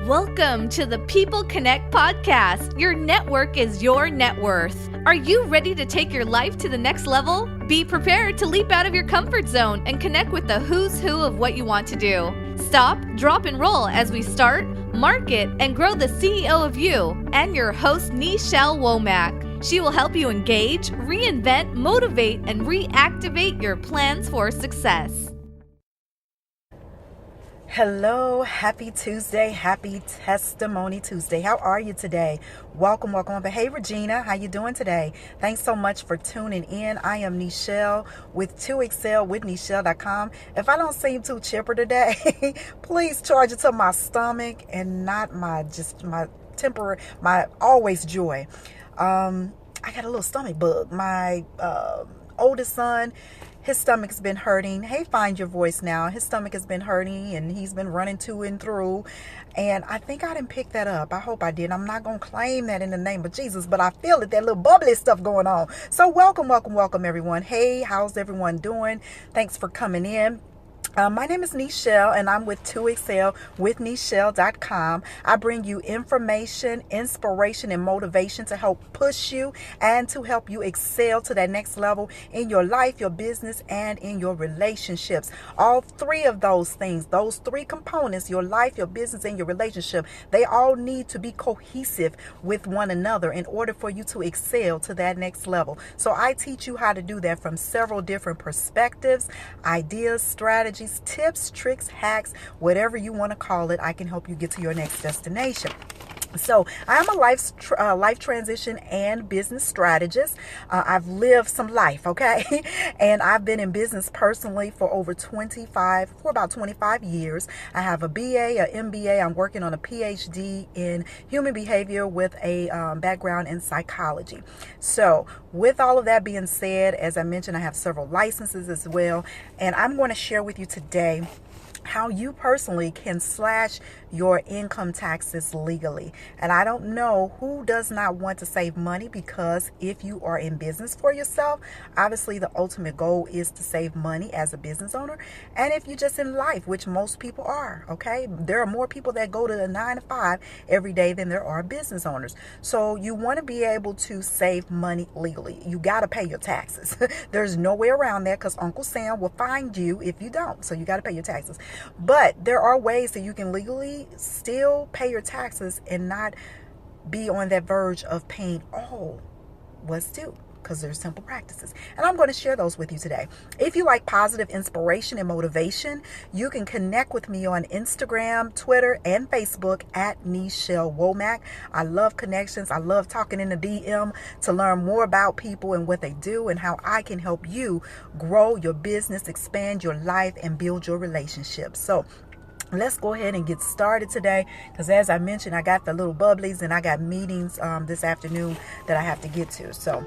Welcome to the People Connect podcast. Your network is your net worth. Are you ready to take your life to the next level? Be prepared to leap out of your comfort zone and connect with the who's who of what you want to do. Stop, drop, and roll as we start, market, and grow the CEO of you and your host, Nichelle Womack. She will help you engage, reinvent, motivate, and reactivate your plans for success. Hello, happy Tuesday, happy Testimony Tuesday. How are you today? Welcome. But hey, Regina, how you doing today? Thanks so much for tuning in. I am Nichelle with 2Excel with Nichelle.com. If I don't seem too chipper today, please charge it to my stomach and not my temporary, my always joy. I got a little stomach bug. My oldest son, his stomach's been hurting. Hey, find your voice now. His stomach has been hurting and he's been running to and through. And I think I didn't pick that up. I hope I did. I'm not going to claim that in the name of Jesus, but I feel it, that little bubbly stuff going on. So welcome everyone. Hey, how's everyone doing? Thanks for coming in. My name is Nichelle and I'm with 2Excel with Nichelle.com. I bring you information, inspiration, and motivation to help push you and to help you excel to that next level in your life, your business, and in your relationships. All three of those things, those three components, your life, your business, and your relationship, they all need to be cohesive with one another in order for you to excel to that next level. So I teach you how to do that from several different perspectives, ideas, strategies, tips, tricks, hacks, whatever you want to call it. I can help you get to your next destination. So I'm a life transition and business strategist. I've lived some life, okay? And I've been in business personally for about 25 years. I have a BA, an MBA. I'm working on a PhD in human behavior with a background in psychology. So with all of that being said, as I mentioned, I have several licenses as well. And I'm going to share with you today how you personally can slash your income taxes legally. And I don't know who does not want to save money, because if you are in business for yourself, obviously the ultimate goal is to save money as a business owner. And if you're just in life, which most people are, okay, there are more people that go to the 9 to 5 every day than there are business owners. So you want to be able to save money legally. You got to pay your taxes. There's no way around that, because Uncle Sam will find you if you don't. So you got to pay your taxes. But there are ways that you can legally still pay your taxes and not be on that verge of paying all what's due, because there's simple practices. And I'm going to share those with you today. If you like positive inspiration and motivation, you can connect with me on Instagram, Twitter, and Facebook at Nichelle Womack. I love connections. I love talking in the DM to learn more about people and what they do and how I can help you grow your business, expand your life, and build your relationships. So let's go ahead and get started today, because as I mentioned, I got the little bubblies and I got meetings this afternoon that I have to get to. So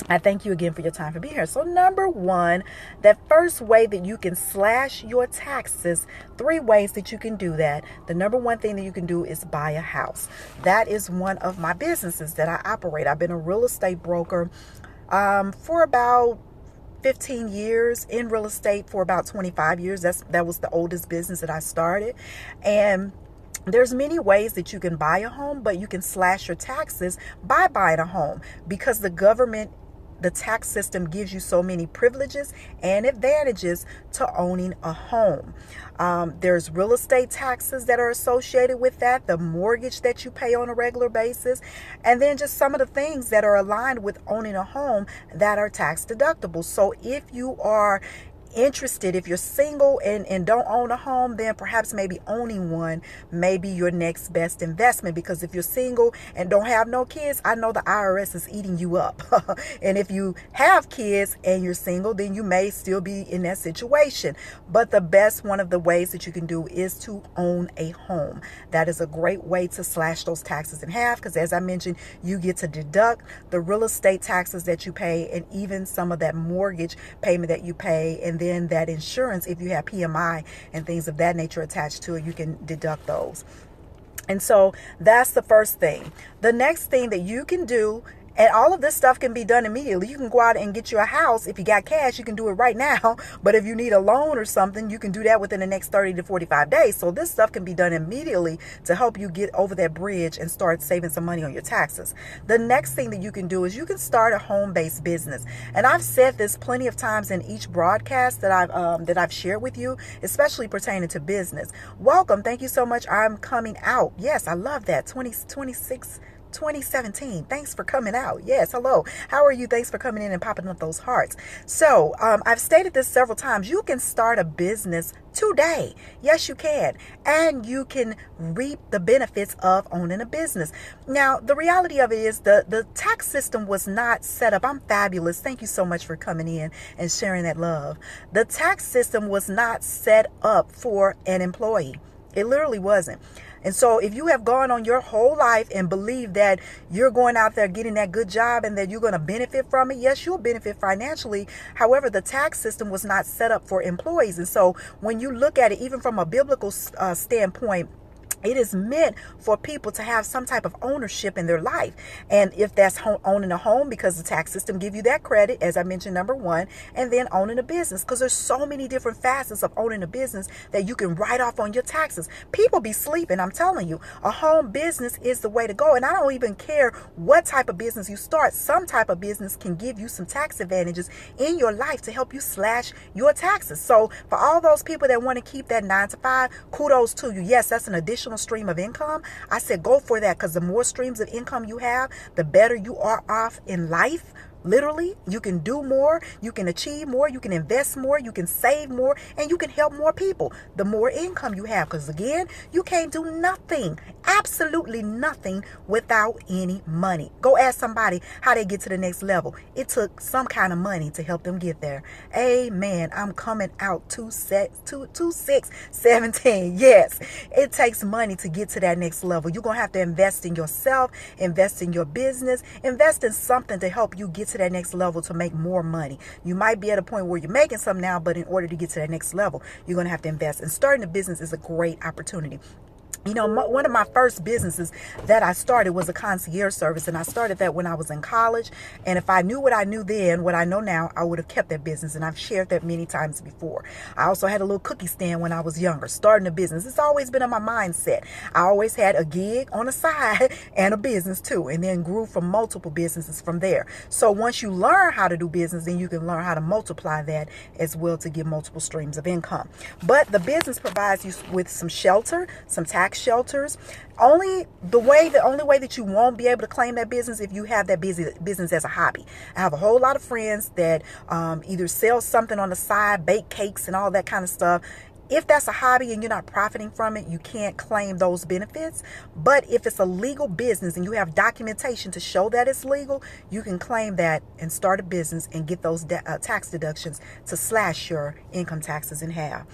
I thank you again for your time for being here. So number one, that first way that you can slash your taxes, 3 ways that you can do that. The number one thing that you can do is buy a house. That is one of my businesses that I operate. I've been a real estate broker for about 15 years, in real estate for about 25 years. That was the oldest business that I started. And there's many ways that you can buy a home, but you can slash your taxes by buying a home, because the tax system gives you so many privileges and advantages to owning a home. There's real estate taxes that are associated with that, the mortgage that you pay on a regular basis, and then just some of the things that are aligned with owning a home that are tax deductible. So if you are interested, if you're single and don't own a home, then perhaps maybe owning one may be your next best investment. Because if you're single and don't have no kids, I know the IRS is eating you up. And if you have kids and you're single, then you may still be in that situation. But one of the ways that you can do is to own a home. That is a great way to slash those taxes in half, because as I mentioned, you get to deduct the real estate taxes that you pay and even some of that mortgage payment that you pay, and then that insurance, if you have PMI and things of that nature attached to it, you can deduct those. And so that's the first thing. The next thing that you can do And all of this stuff can be done immediately. You can go out and get you a house. If you got cash, you can do it right now. But if you need a loan or something, you can do that within the next 30 to 45 days. So this stuff can be done immediately to help you get over that bridge and start saving some money on your taxes. The next thing that you can do is you can start a home-based business. And I've said this plenty of times in each broadcast that I've shared with you, especially pertaining to business. Welcome. Thank you so much. I'm coming out. Yes, I love that. 2017. Thanks for coming out. Yes, hello. How are you? Thanks for coming in and popping up those hearts. So I've stated this several times. You can start a business today. Yes, you can. And you can reap the benefits of owning a business. Now, the reality of it is the tax system was not set up. I'm fabulous. Thank you so much for coming in and sharing that love. The tax system was not set up for an employee. It literally wasn't. And so if you have gone on your whole life and believe that you're going out there getting that good job and that you're going to benefit from it, yes, you'll benefit financially. However, the tax system was not set up for employees. And so when you look at it, even from a biblical standpoint, it is meant for people to have some type of ownership in their life. And if that's owning a home, because the tax system give you that credit, as I mentioned, number one, and then owning a business, because there's so many different facets of owning a business that you can write off on your taxes. People be sleeping. I'm telling you, a home business is the way to go. And I don't even care what type of business you start. Some type of business can give you some tax advantages in your life to help you slash your taxes. So for all those people that want to keep that 9 to 5, kudos to you. Yes, that's an additional stream of income. I said go for that, because the more streams of income you have, the better you are off in life. Literally, you can do more, you can achieve more, you can invest more, you can save more, and you can help more people. The more income you have, because again, you can't do nothing, absolutely nothing without any money. Go ask somebody how they get to the next level. It took some kind of money to help them get there. Amen. I'm coming out 2617. Yes, it takes money to get to that next level. You're going to have to invest in yourself, invest in your business, invest in something to help you get to that next level to make more money. You might be at a point where you're making some now, but in order to get to that next level, you're going to have to invest. And starting a business is a great opportunity. You know, one of my first businesses that I started was a concierge service, and I started that when I was in college. And if I knew what I knew then, what I know now, I would have kept that business, and I've shared that many times before. I also had a little cookie stand when I was younger, starting a business. It's always been in my mindset. I always had a gig on the side and a business too, and then grew from multiple businesses from there. So once you learn how to do business, then you can learn how to multiply that as well to get multiple streams of income. But the business provides you with some shelter, some tax shelters. The only way that you won't be able to claim that business if you have that business as a hobby. I have a whole lot of friends that either sell something on the side, bake cakes and all that kind of stuff. If that's a hobby and you're not profiting from it, you can't claim those benefits. But if it's a legal business and you have documentation to show that it's legal, you can claim that and start a business and get those tax deductions to slash your income taxes in half.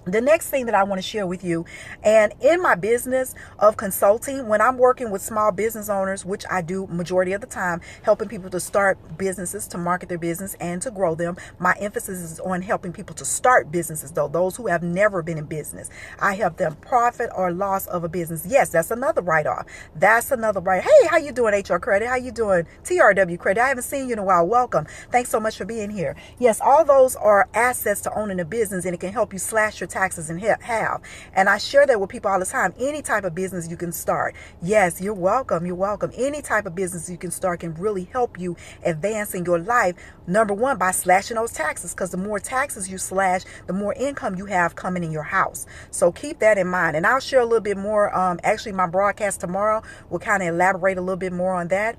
The next thing that I want to share with you, and in my business of consulting, when I'm working with small business owners, which I do majority of the time, helping people to start businesses, to market their business and to grow them. My emphasis is on helping people to start businesses, though, those who have never been in business. I help them profit or loss of a business. Yes, that's another write-off. That's another write. Hey, how you doing, HR Credit? How you doing, TRW Credit? I haven't seen you in a while. Welcome. Thanks so much for being here. Yes, all those are assets to owning a business, and it can help you slash your taxes in half. And I share that with people all the time. Any type of business you can start. Yes, you're welcome. You're welcome. Any type of business you can start can really help you advance in your life. Number one, by slashing those taxes, because the more taxes you slash, the more income you have coming in your house. So keep that in mind. And I'll share a little bit more. Actually, my broadcast tomorrow will kind of elaborate a little bit more on that.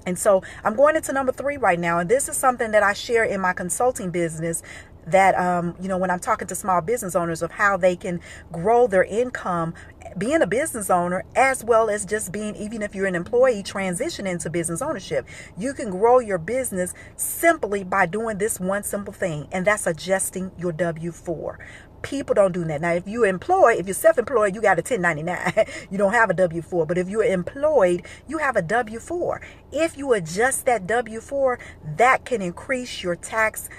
And so I'm going into number 3 right now. And this is something that I share in my consulting business, that, when I'm talking to small business owners, of how they can grow their income being a business owner, as well as just being, even if you're an employee, transition into business ownership. You can grow your business simply by doing this one simple thing, and that's adjusting your W-4. People don't do that. Now, if you're employed, if you're self-employed, you got a 1099. You don't have a W-4. But if you're employed, you have a W-4. If you adjust that W-4, that can increase your tax,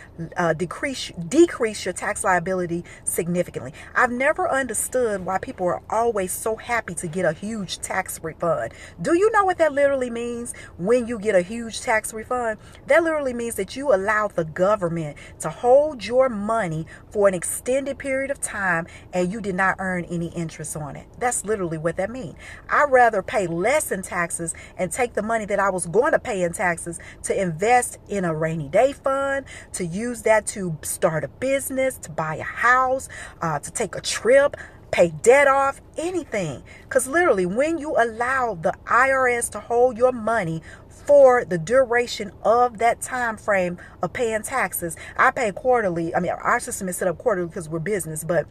decrease your tax liability significantly. I've never understood why people are always so happy to get a huge tax refund. Do you know what that literally means when you get a huge tax refund? That literally means that you allow the government to hold your money for an extended period of time and you did not earn any interest on it. That's literally what that means. I'd rather pay less in taxes and take the money that I was going to pay in taxes to invest in a rainy day fund, to use that to start a business, to buy a house, to take a trip, pay debt off, anything. Because literally, when you allow the IRS to hold your money for the duration of that time frame of paying taxes, I pay quarterly. I mean, our system is set up quarterly because we're business, but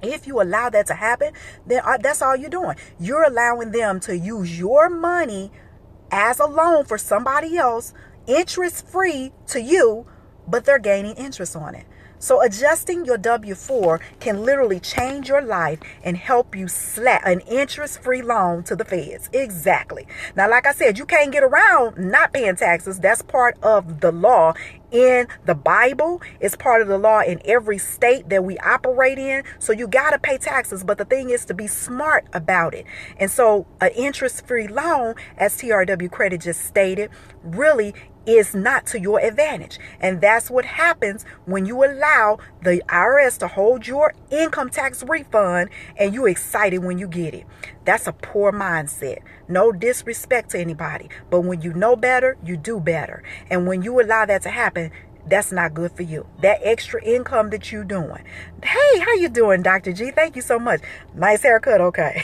if you allow that to happen, then that's all you're doing. You're allowing them to use your money as a loan for somebody else, interest free to you, but they're gaining interest on it. So adjusting your W-4 can literally change your life and help you slap an interest-free loan to the feds. Exactly. Now, like I said, you can't get around not paying taxes. That's part of the law in the Bible. It's part of the law in every state that we operate in. So you got to pay taxes. But the thing is to be smart about it. And so an interest-free loan, as TRW Credit just stated, really is not to your advantage. And that's what happens when you allow the IRS to hold your income tax refund and you're excited when you get it. That's a poor mindset. No disrespect to anybody, but when you know better, you do better. And when you allow that to happen, that's not good for you. That extra income that you're doing. Hey, how you doing, Dr. G? Thank you so much. Nice haircut. Okay.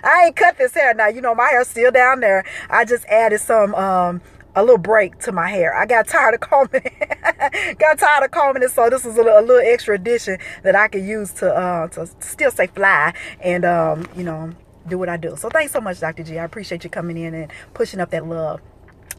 I ain't cut this hair now. You know, my hair's still down there. I just added some, a little break to my hair. I got tired of combing it. So this is a little extra addition that I could use to still say fly and, do what I do. So thanks so much, Dr. G. I appreciate you coming in and pushing up that love.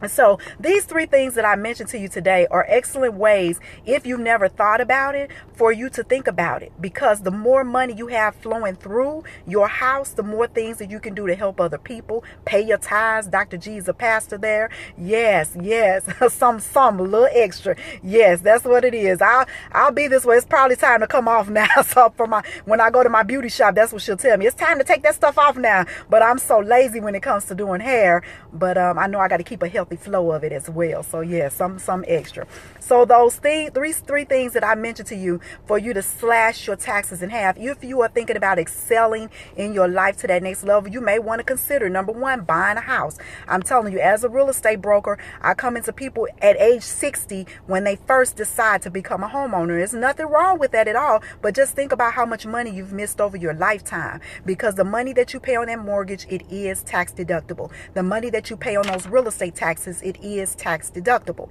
So these 3 things that I mentioned to you today are excellent ways, if you've never thought about it, for you to think about it. Because the more money you have flowing through your house, the more things that you can do to help other people. Pay your tithes. Dr. G is a pastor there. Yes. some a little extra. Yes, that's what it is. I'll be this way. It's probably time to come off now. So when I go to my beauty shop, that's what she'll tell me. It's time to take that stuff off now. But I'm so lazy when it comes to doing hair. But I know I got to keep a healthy flow of it as well. So yeah, some extra. So those three things that I mentioned to you for you to slash your taxes in half. If you are thinking about excelling in your life to that next level, you may want to consider, number 1, buying a house. I'm telling you, as a real estate broker, I come into people at age 60 when they first decide to become a homeowner. There's nothing wrong with that at all, but just think about how much money you've missed over your lifetime, because the money that you pay on that mortgage, it is tax deductible. The money that you pay on those real estate taxes, it is tax deductible.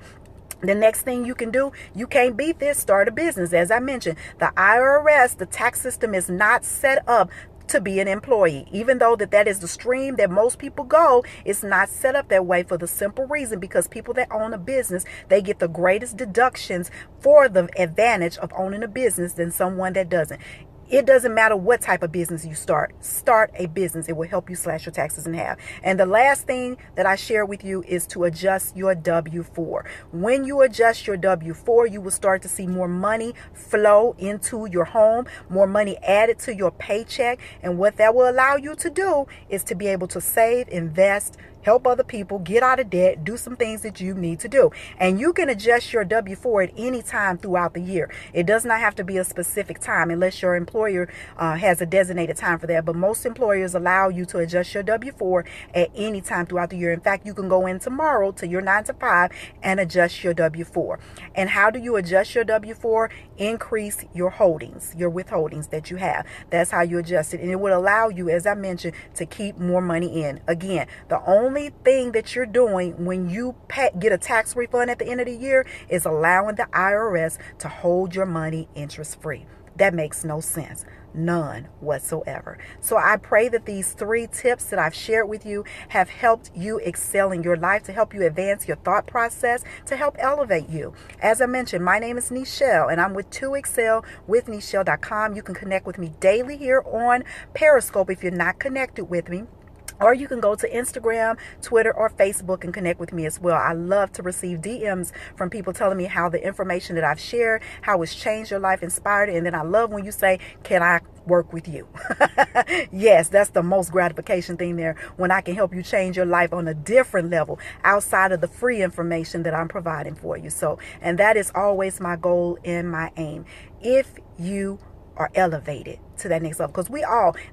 The next thing you can do, you can't beat this, start a business. As I mentioned, the IRS, the tax system is not set up to be an employee. Even though that is the stream that most people go, it's not set up that way for the simple reason because people that own a business, they get the greatest deductions for the advantage of owning a business than someone that doesn't. It doesn't matter what type of business you start a business. It will help you slash your taxes in half. And the last thing that I share with you is to adjust your W-4. When you adjust your W-4, you will start to see more money flow into your home, more money added to your paycheck. And what that will allow you to do is to be able to save, invest, help other people, get out of debt, do some things that you need to do. And you can adjust your W-4 at any time throughout the year. It does not have to be a specific time unless your employer has a designated time for that. But most employers allow you to adjust your W-4 at any time throughout the year. In fact, you can go in tomorrow to your 9 to 5 and adjust your W-4. And how do you adjust your W-4? Increase your holdings, your withholdings that you have. That's how you adjust it. And it will allow you, as I mentioned, to keep more money in. Again, the only thing that you're doing when you get a tax refund at the end of the year is allowing the IRS to hold your money interest free. That makes no sense. None whatsoever. So I pray that these 3 tips that I've shared with you have helped you excel in your life, to help you advance your thought process, to help elevate you. As I mentioned, my name is Nichelle, and I'm with 2excel with Nichelle.com. You can connect with me daily here on Periscope if you're not connected with me. Or you can go to Instagram, Twitter, or Facebook and connect with me as well. I love to receive DMs from people telling me how the information that I've shared, how it's changed your life, inspired it. And then I love when you say, can I work with you? Yes, that's the most gratification thing there, when I can help you change your life on a different level outside of the free information that I'm providing for you. So, and that is always my goal and my aim. If you are elevated to that next level, because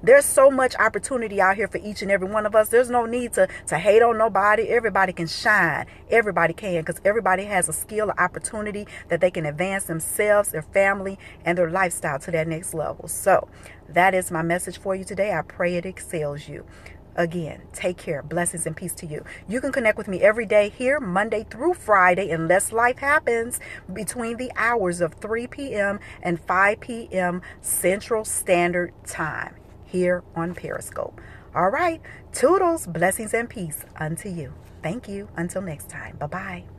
there's so much opportunity out here for each and every one of us. There's no need to hate on nobody. Everybody can shine. Everybody can, because everybody has a skill or opportunity that they can advance themselves, their family, and their lifestyle to that next level. So that is my message for you today. I pray it excels you. Again, take care. Blessings and peace to you. You can connect with me every day here, Monday through Friday, unless life happens, between the hours of 3 p.m. and 5 p.m. Central Standard Time here on Periscope. All right. Toodles, blessings and peace unto you. Thank you. Until next time. Bye-bye.